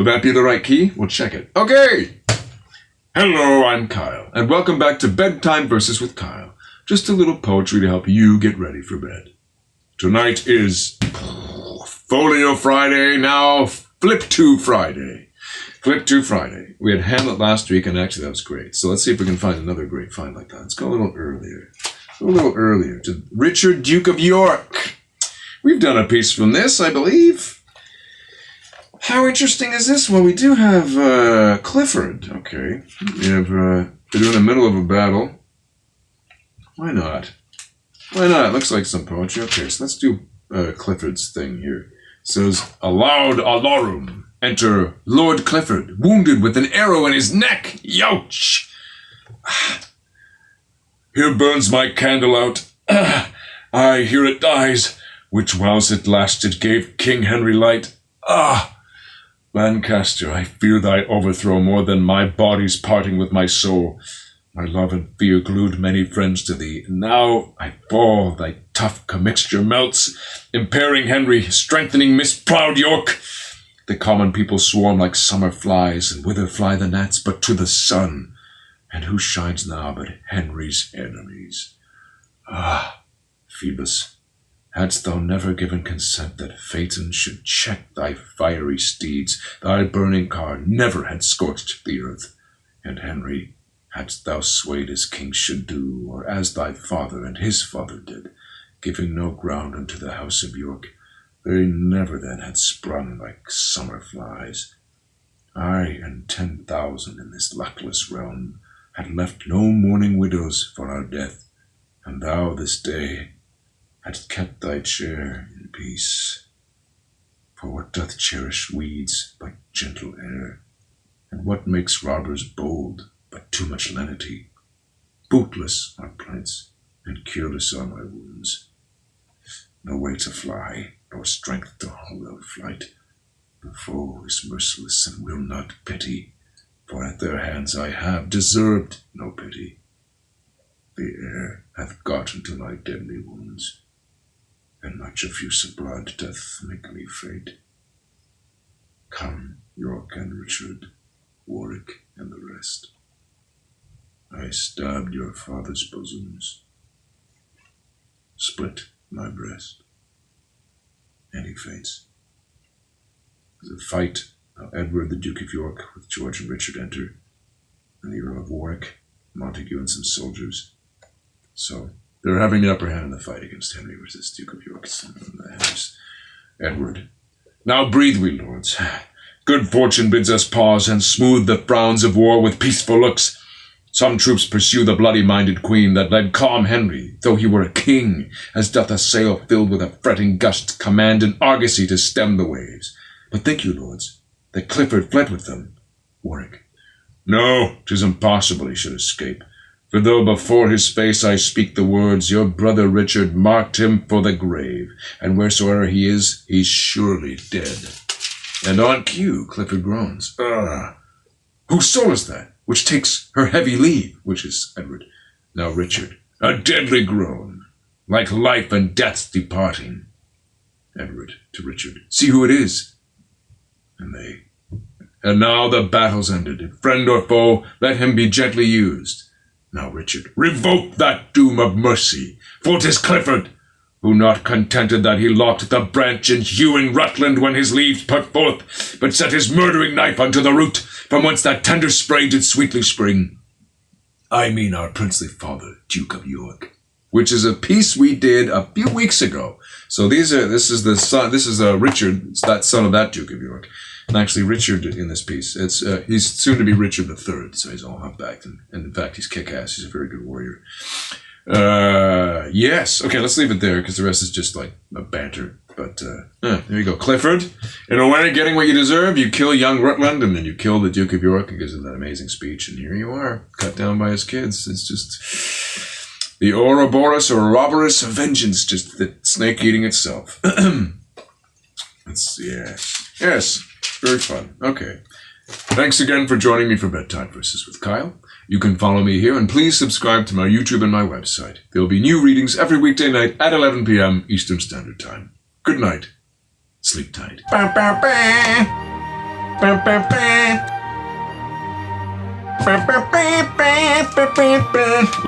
that be the right key? We'll check it. Okay. Hello, I'm Kyle, and welcome back to Bedtime Verses with Kyle. Just a little poetry to help you get ready for bed. Tonight is Folio Friday, now Flip to Friday. Flip to Friday. We had Hamlet last week, and actually that was great. So let's see if we can find another great find like that. Let's go a little earlier. To Richard, Duke of York. We've done a piece from this, I believe. How interesting is this? Well, we do have Clifford. Okay. We have, they're in the middle of a battle. Why not? Looks like some poetry. Okay, so let's do Clifford's thing here. It says, "Aloud alarum. Enter Lord Clifford, wounded with an arrow in his neck. Youch! Here burns my candle out. Aye, here it dies, which whilst it lasted gave King Henry light. Lancaster, I fear thy overthrow more than my body's parting with my soul. My love and fear glued many friends to thee. And now I fall, thy tough commixture melts, impairing Henry, strengthening misproud York. The common people swarm like summer flies, and whither fly the gnats but to the sun? And who shines now but Henry's enemies? Phoebus, hadst thou never given consent that Phaeton should check thy fiery steeds, thy burning car never had scorched the earth. And Henry, hadst thou swayed as kings should do, or as thy father and his father did, giving no ground unto the house of York, they never then had sprung like summer flies. I and 10,000 in this luckless realm had left no mourning widows for our death, and thou this day hadst kept thy chair in peace. For what doth cherish weeds but gentle air? And what makes robbers bold but too much lenity? Bootless are plaints, and cureless are my wounds. No way to fly, nor strength to hold out flight. The foe is merciless and will not pity, for at their hands I have deserved no pity. The air hath got into my deadly wounds, and much effusive blood doth make me faint. Come, York and Richard, Warwick and the rest. I stabbed your father's bosoms, split my breast, and he faints. The fight, now Edward the Duke of York with George and Richard enter, and the Earl of Warwick, Montague and some soldiers. So they're having the upper hand in the fight against Henry versus Duke of York. Edward. Now breathe we, lords. Good fortune bids us pause and smooth the frowns of war with peaceful looks. Some troops pursue the bloody-minded queen that led calm Henry, though he were a king, as doth a sail filled with a fretting gust command an argosy to stem the waves. But think you, lords, that Clifford fled with them? Warwick. No, 'tis impossible he should escape. For though before his face I speak the words, your brother Richard marked him for the grave, and wheresoever he is, he's surely dead. And on cue, Clifford groans. Whose soul is that, which takes her heavy leave? Which is Edward. Now Richard, a deadly groan, like life and death's departing. Edward to Richard, see who it is. And they. And now the battle's ended. If friend or foe, let him be gently used. Now Richard, revoke that doom of mercy, for 'tis Clifford, who not contented that he lopped the branch in hewing Rutland when his leaves put forth, but set his murdering knife unto the root, from whence that tender spray did sweetly spring. I mean our princely father, Duke of York, which is a piece we did a few weeks ago. So this is Richard, it's that son of that Duke of York. And actually Richard in this piece, he's soon to be Richard III, so he's all humpbacked, and in fact he's kick-ass, he's a very good warrior. Yes, okay, let's leave it there, because the rest is just like a banter. But there you go, Clifford. In a way, getting what you deserve, you kill young Rutland, and then you kill the Duke of York, and gives him that amazing speech, and here you are, cut down by his kids. It's just the Ouroboros or Ouroboros of vengeance, just the snake eating itself. Yes, very fun. Okay. Thanks again for joining me for Bedtime Verses with Kyle. You can follow me here, and please subscribe to my YouTube and my website. There will be new readings every weekday night at 11 p.m. Eastern Standard Time. Good night. Sleep tight. Ba, ba, ba. Ba, ba, ba. Ba, ba, ba, ba, ba, ba, ba.